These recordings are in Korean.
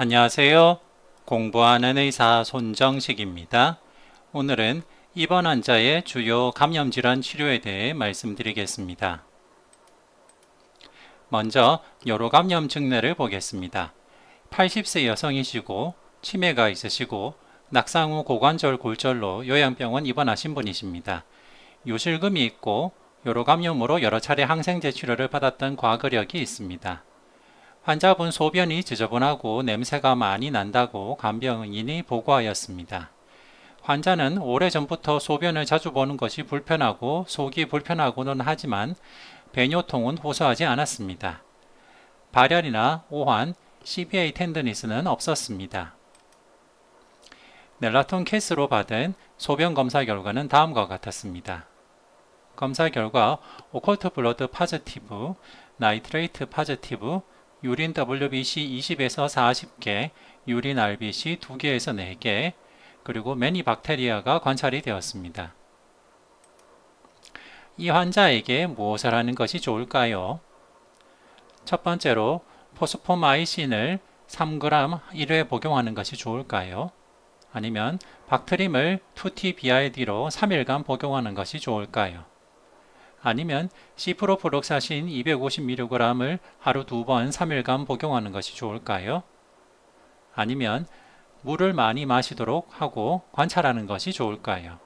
안녕하세요. 공부하는 의사 손정식입니다. 오늘은 입원 환자의 주요 감염질환 치료에 대해 말씀드리겠습니다. 먼저 요로감염 증례를 보겠습니다. 80세 여성이시고 치매가 있으시고 낙상 후 고관절 골절로 요양병원 입원하신 분이십니다. 요실금이 있고 요로감염으로 여러 차례 항생제 치료를 받았던 과거력이 있습니다. 환자분 소변이 지저분하고 냄새가 많이 난다고 간병인이 보고하였습니다. 환자는 오래전부터 소변을 자주 보는 것이 불편하고 속이 불편하고는 하지만 배뇨통은 호소하지 않았습니다. 발열이나 오한, CBA 텐더니스는 없었습니다. 넬라톤 캐스로 받은 소변 검사 결과는 다음과 같았습니다. 검사 결과 오컬트 블러드 파지티브, 나이트레이트 파지티브, 유린 WBC 20에서 40개, 유린 RBC 2개에서 4개, 그리고 매니박테리아가 관찰이 되었습니다. 이 환자에게 무엇을 하는 것이 좋을까요? 첫 번째로 포스포마이신을 3g 1회 복용하는 것이 좋을까요? 아니면 박트림을 2TBID로 3일간 복용하는 것이 좋을까요? 아니면 시프로플록사신 250mg을 하루 2번 3일간 복용하는 것이 좋을까요? 아니면 물을 많이 마시도록 하고 관찰하는 것이 좋을까요?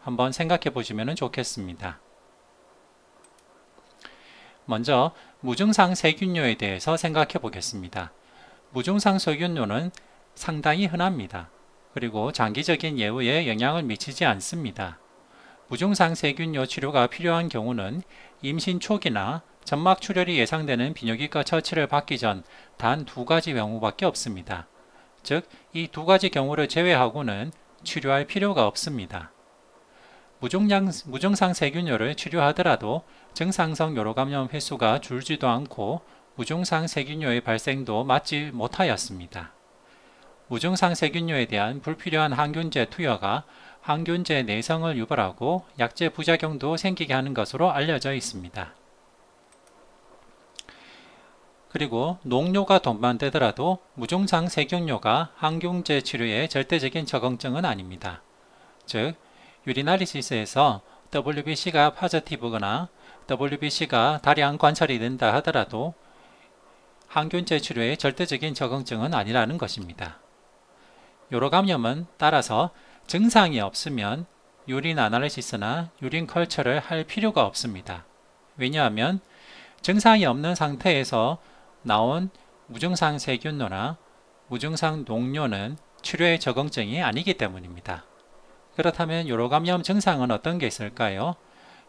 한번 생각해 보시면 좋겠습니다. 먼저 무증상 세균뇨에 대해서 생각해 보겠습니다. 무증상 세균뇨는 상당히 흔합니다. 그리고 장기적인 예후에 영향을 미치지 않습니다. 무증상 세균뇨 치료가 필요한 경우는 임신 초기나 점막 출혈이 예상되는 비뇨기과 처치를 받기 전 단 2가지 경우밖에 없습니다. 즉, 이 2가지 경우를 제외하고는 치료할 필요가 없습니다. 무증상 세균뇨를 치료하더라도 정상성 요로감염 횟수가 줄지도 않고 무증상 세균뇨의 발생도 막지 못하였습니다. 무증상 세균뇨에 대한 불필요한 항균제 투여가 항균제 내성을 유발하고 약제 부작용도 생기게 하는 것으로 알려져 있습니다. 그리고 농뇨가 동반되더라도 무증상 세균뇨가 항균제 치료의 절대적인 적응증은 아닙니다. 즉, 유리나리시스에서 WBC가 파지티브거나 WBC가 다량 관찰이 된다 하더라도 항균제 치료의 절대적인 적응증은 아니라는 것입니다. 요로감염은 따라서 증상이 없으면 유린 아날리시스나 유린 컬처를 할 필요가 없습니다. 왜냐하면 증상이 없는 상태에서 나온 무증상 세균뇨나 무증상 농뇨는 치료의 적응증이 아니기 때문입니다. 그렇다면 요로감염 증상은 어떤 게 있을까요?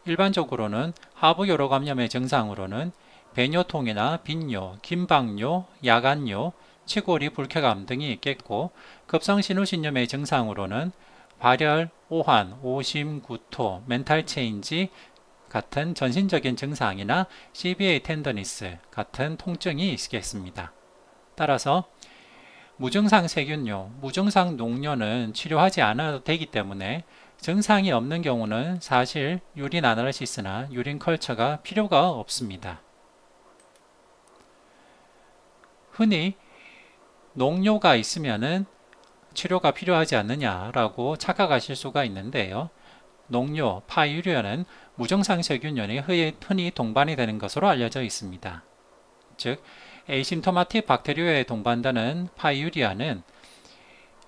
일반적으로는 하부 요로감염의 증상으로는 배뇨통이나 빈뇨, 긴박뇨, 야간뇨, 치골이 불쾌감 등이 있겠고, 급성신우신염의 증상으로는 발열, 오한, 오심, 구토, 멘탈 체인지 같은 전신적인 증상이나 CBA 텐더니스 같은 통증이 있겠습니다. 따라서 무증상 세균뇨, 무증상 농뇨는 치료하지 않아도 되기 때문에 증상이 없는 경우는 사실 유린 아날리시스나 유린 컬처가 필요가 없습니다. 흔히 농뇨가 있으면은 치료가 필요하지 않느냐라고 착각하실 수가 있는데요. 농뇨, 파이유리아는 무증상 세균염이 흔히 동반이 되는 것으로 알려져 있습니다. 즉, 에이심토마틱 박테리아에 동반되는 파이유리아는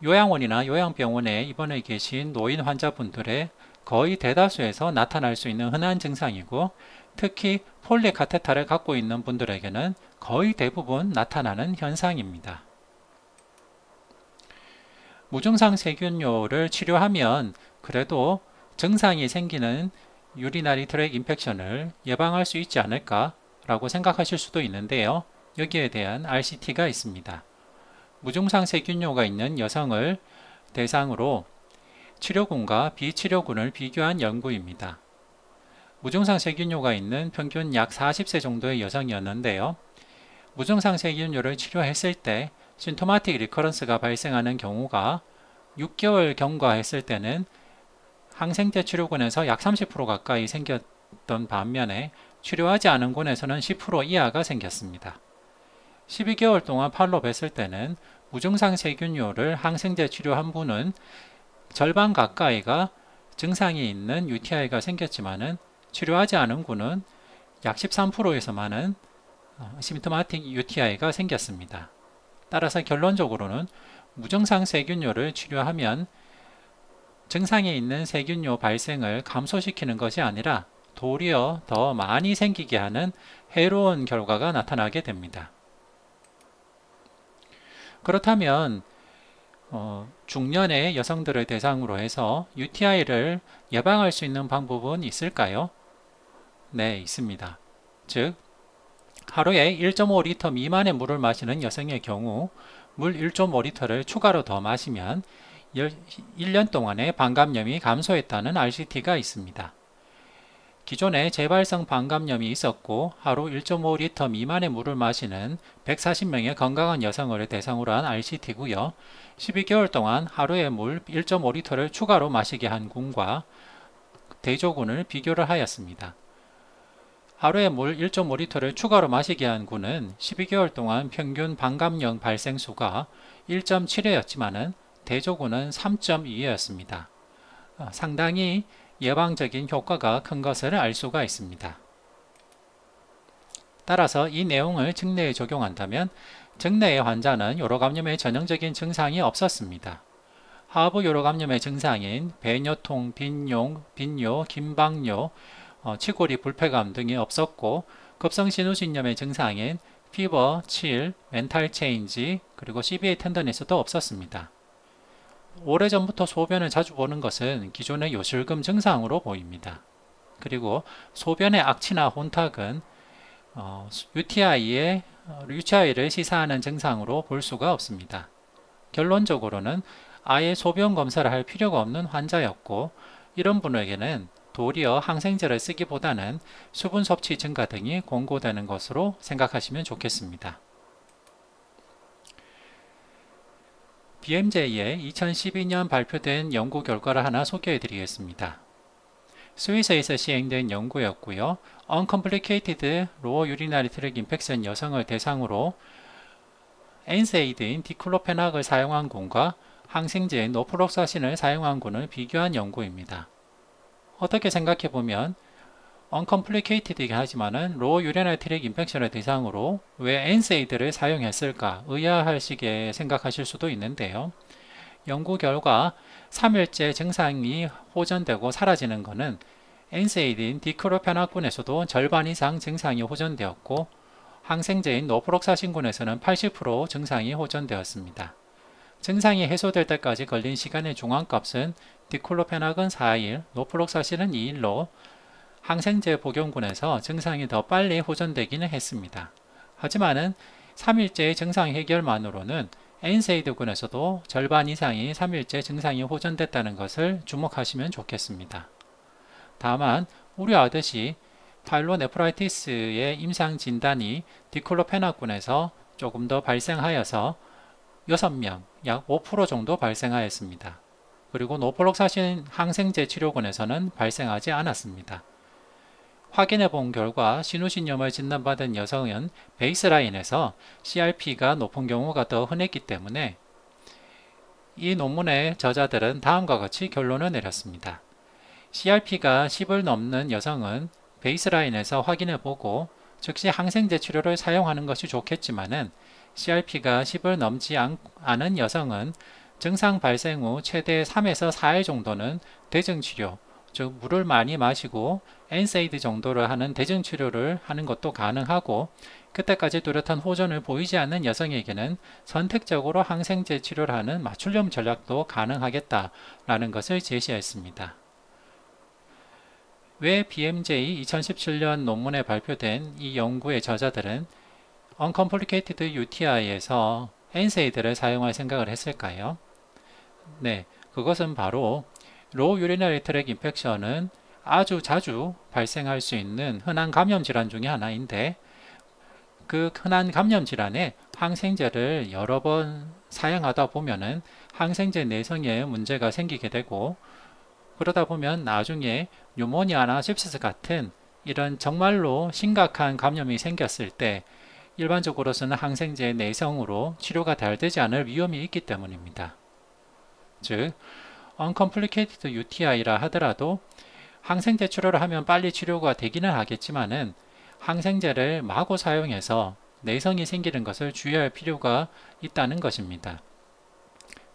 요양원이나 요양병원에 입원해 계신 노인 환자분들의 거의 대다수에서 나타날 수 있는 흔한 증상이고, 특히 폴리 카테타를 갖고 있는 분들에게는 거의 대부분 나타나는 현상입니다. 무증상 세균뇨를 치료하면 그래도 증상이 생기는 유리나리 트랙 인펙션을 예방할 수 있지 않을까 라고 생각하실 수도 있는데요. 여기에 대한 RCT가 있습니다. 무증상 세균뇨가 있는 여성을 대상으로 치료군과 비치료군을 비교한 연구입니다. 무증상 세균뇨가 있는 평균 약 40세 정도의 여성이었는데요. 무증상 세균뇨를 치료했을 때 심토마틱 리커런스가 발생하는 경우가 6개월 경과했을 때는 항생제 치료군에서 약 30% 가까이 생겼던 반면에 치료하지 않은 군에서는 10% 이하가 생겼습니다. 12개월 동안 팔로 뵀을 때는 무증상 세균요를 항생제 치료한 분은 절반 가까이가 증상이 있는 UTI가 생겼지만은 치료하지 않은 분은 약 13%에서 많은 시իմ토마틱 UTI가 생겼습니다. 따라서 결론적으로는 무증상 세균요를 치료하면 증상이 있는 세균요 발생을 감소시키는 것이 아니라 도리어 더 많이 생기게 하는 해로운 결과가 나타나게 됩니다. 그렇다면 중년의 여성들을 대상으로 해서 UTI를 예방할 수 있는 방법은 있을까요? 네, 있습니다. 즉, 하루에 1.5리터 미만의 물을 마시는 여성의 경우 물 1.5리터를 추가로 더 마시면 1년 동안의 방감염이 감소했다는 RCT가 있습니다. 기존에 재발성 방감염이 있었고 하루 1.5리터 미만의 물을 마시는 140명의 건강한 여성을 대상으로 한 RCT고요. 12개월 동안 하루에 물 1.5리터를 추가로 마시게 한 군과 대조군을 비교를 하였습니다. 하루에 물 1.5리터를 추가로 마시게 한 군은 12개월 동안 평균 방감염 발생 수가 1.7회였지만 대조군은 3.2회였습니다. 상당히 예방적인 효과가 큰 것을 알 수가 있습니다. 따라서 이 내용을 증내에 적용한다면 증내의 환자는 요로감염의 전형적인 증상이 없었습니다. 하부 요로감염의 증상인 배뇨통, 빈용, 빈뇨, 긴박뇨, 치골이 불쾌감 등이 없었고 급성신우신염의 증상인 피버, 칠, 멘탈 체인지, 그리고 CBA 텐더니스도 없었습니다. 오래전부터 소변을 자주 보는 것은 기존의 요실금 증상으로 보입니다. 그리고 소변의 악취나 혼탁은 UTI를 시사하는 증상으로 볼 수가 없습니다. 결론적으로는 아예 소변 검사를 할 필요가 없는 환자였고 이런 분에게는 도리어 항생제를 쓰기보다는 수분 섭취 증가 등이 권고되는 것으로 생각하시면 좋겠습니다. BMJ의 2012년 발표된 연구 결과를 하나 소개해 드리겠습니다. 스위스에서 시행된 연구였고요. Uncomplicated Lower Urinary Tract Infection 여성을 대상으로 엔세이드인 디클로페낙을 사용한 군과 항생제인 노프록사신을 사용한 군을 비교한 연구입니다. 어떻게 생각해보면 uncomplicated 하지만은 로어 유리너리 트랙 인펙션을 대상으로 왜 엔세이드를 사용했을까 의아하시게 생각하실 수도 있는데요. 연구 결과 3일째 증상이 호전되고 사라지는 것은 엔세이드인 디클로페나군에서도 절반 이상 증상이 호전되었고 항생제인 노프록사신군에서는 80% 증상이 호전되었습니다. 증상이 해소될 때까지 걸린 시간의 중앙값은 디클로페낙은 4일, 노프록사신은 2일로 항생제 복용군에서 증상이 더 빨리 호전되기는 했습니다. 하지만은 3일째의 증상 해결만으로는 엔세이드군에서도 절반 이상이 3일째 증상이 호전됐다는 것을 주목하시면 좋겠습니다. 다만 우려하듯이 파일로네프라이티스의 임상 진단이 디클로페낙군에서 조금 더 발생하여서 6명, 약 5% 정도 발생하였습니다. 그리고 노프록사신 항생제 치료군에서는 발생하지 않았습니다. 확인해 본 결과 신우신염을 진단받은 여성은 베이스라인에서 CRP가 높은 경우가 더 흔했기 때문에 이 논문의 저자들은 다음과 같이 결론을 내렸습니다. CRP가 10을 넘는 여성은 베이스라인에서 확인해 보고 즉시 항생제 치료를 사용하는 것이 좋겠지만은 CRP가 10을 넘지 않은 여성은 증상 발생 후 최대 3에서 4일 정도는 대증치료, 즉 물을 많이 마시고 엔세이드 정도를 하는 대증치료를 하는 것도 가능하고 그때까지 뚜렷한 호전을 보이지 않는 여성에게는 선택적으로 항생제 치료를 하는 맞춤형 전략도 가능하겠다라는 것을 제시했습니다. 왜 BMJ 2017년 논문에 발표된 이 연구의 저자들은 Uncomplicated UTI에서 엔세이드를 사용할 생각을 했을까요? 네, 그것은 바로 로우 유리너리 트랙 인펙션은 아주 자주 발생할 수 있는 흔한 감염 질환 중에 하나인데 그 흔한 감염 질환에 항생제를 여러 번 사용하다 보면은 항생제 내성에 문제가 생기게 되고 그러다 보면 나중에 뉴모니아나 sepsis 같은 이런 정말로 심각한 감염이 생겼을 때 일반적으로 쓰는 항생제 내성으로 치료가 잘 되지 않을 위험이 있기 때문입니다. 즉, uncomplicated UTI라 하더라도 항생제 치료를 하면 빨리 치료가 되기는 하겠지만은 항생제를 마구 사용해서 내성이 생기는 것을 주의할 필요가 있다는 것입니다.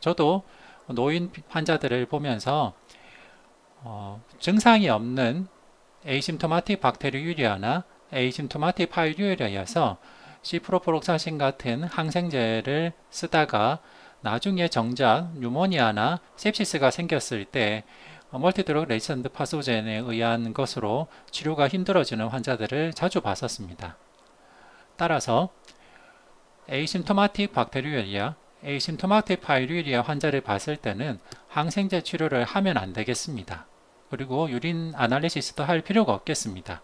저도 노인 환자들을 보면서 증상이 없는 에이심토마틱 박테리유리아나 에이심토마틱 파이루리아여서 시프로폴록사신 같은 항생제를 쓰다가 나중에 정작 뉴모니아나 sepsis가 생겼을 때 멀티드러그 레지던트 파소젠에 의한 것으로 치료가 힘들어지는 환자들을 자주 봤었습니다. 따라서 에이심토마틱 박테리유리아, 에이심토마틱 파이루리아 환자를 봤을 때는 항생제 치료를 하면 안 되겠습니다. 그리고 유린 아날리시스도 할 필요가 없겠습니다.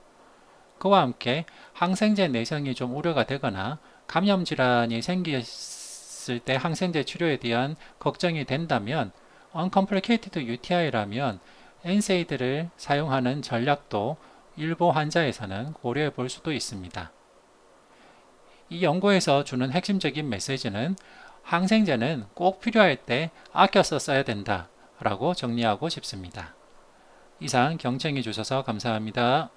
그와 함께 항생제 내성이 좀 우려가 되거나 감염 질환이 생겼을 때 항생제 치료에 대한 걱정이 된다면 uncomplicated UTI라면 NSAID를 사용하는 전략도 일부 환자에서는 고려해 볼 수도 있습니다. 이 연구에서 주는 핵심적인 메시지는 항생제는 꼭 필요할 때 아껴서 써야 된다 라고 정리하고 싶습니다. 이상 경청해 주셔서 감사합니다.